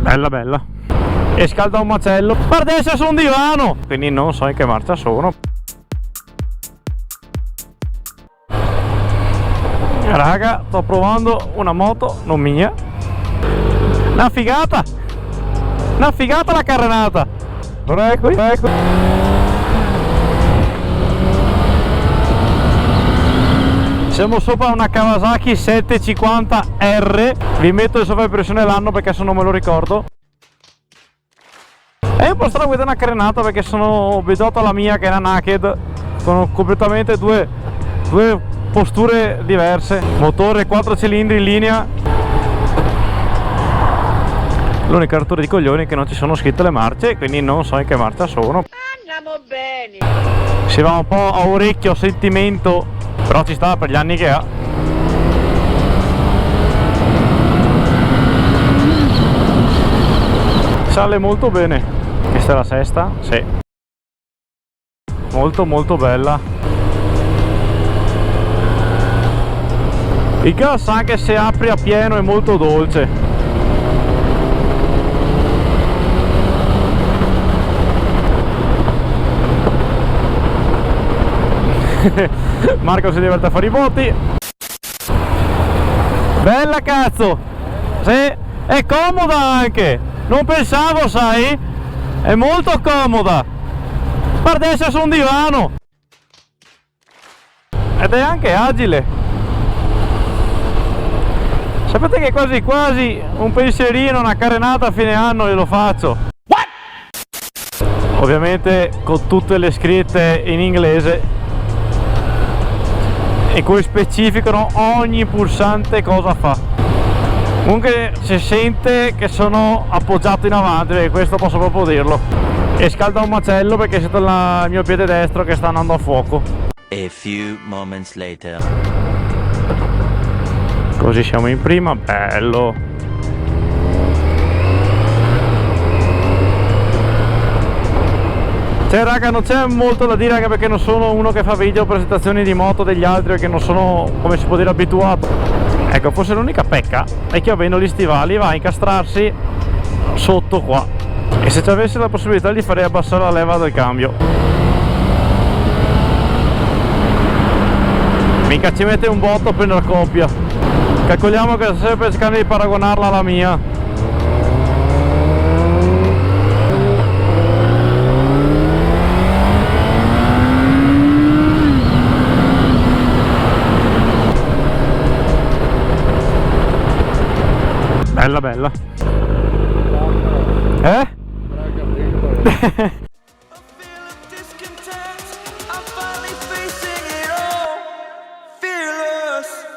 Bella bella. E scalda un macello. Guarda, adesso su un divano. Quindi non so in che marcia sono. Raga, sto provando una moto non mia. Una figata. Una figata la carenata. Ecco, ecco. Siamo sopra una Kawasaki 750R. Vi metto il sovraimpressione l'anno perché se non me lo ricordo. È un po' strano guidare una carenata perché sono abituato alla mia che è una naked, con completamente due posture diverse. Motore 4 cilindri in linea. L'unica rottura di coglioni è che non ci sono scritte le marce, quindi non so in che marcia sono. Andiamo bene. Si va un po' a orecchio, sentimento, però ci sta per gli anni che ha. Sale molto bene. Questa è la sesta? Sì. Molto molto bella. Il gas, anche se apri a pieno, è molto dolce. Marco si diverte a fare i botti. Bella cazzo. Sì, è comoda anche. Non pensavo, sai. È molto comoda. Guarda, adesso su un divano. Ed è anche agile. Sapete che quasi quasi un pensierino, una carenata a fine anno glielo faccio. What? Ovviamente con tutte le scritte in inglese, in cui specificano ogni pulsante cosa fa. Comunque si sente che sono appoggiato in avanti, e questo posso proprio dirlo. E scalda un macello perché sento il mio piede destro che sta andando a fuoco. A few moments later. Così siamo in prima, bello. Cioè raga, non c'è molto da dire, anche perché non sono uno che fa video presentazioni di moto degli altri, che non sono, come si può dire, abituato. Ecco, forse l'unica pecca è che avendo gli stivali va a incastrarsi sotto qua, e se ci avessi la possibilità gli farei abbassare la leva del cambio. Mica ci mette un botto per una coppia. Calcoliamo che sto sempre cercando di paragonarla alla mia. Bella bella. Fearless.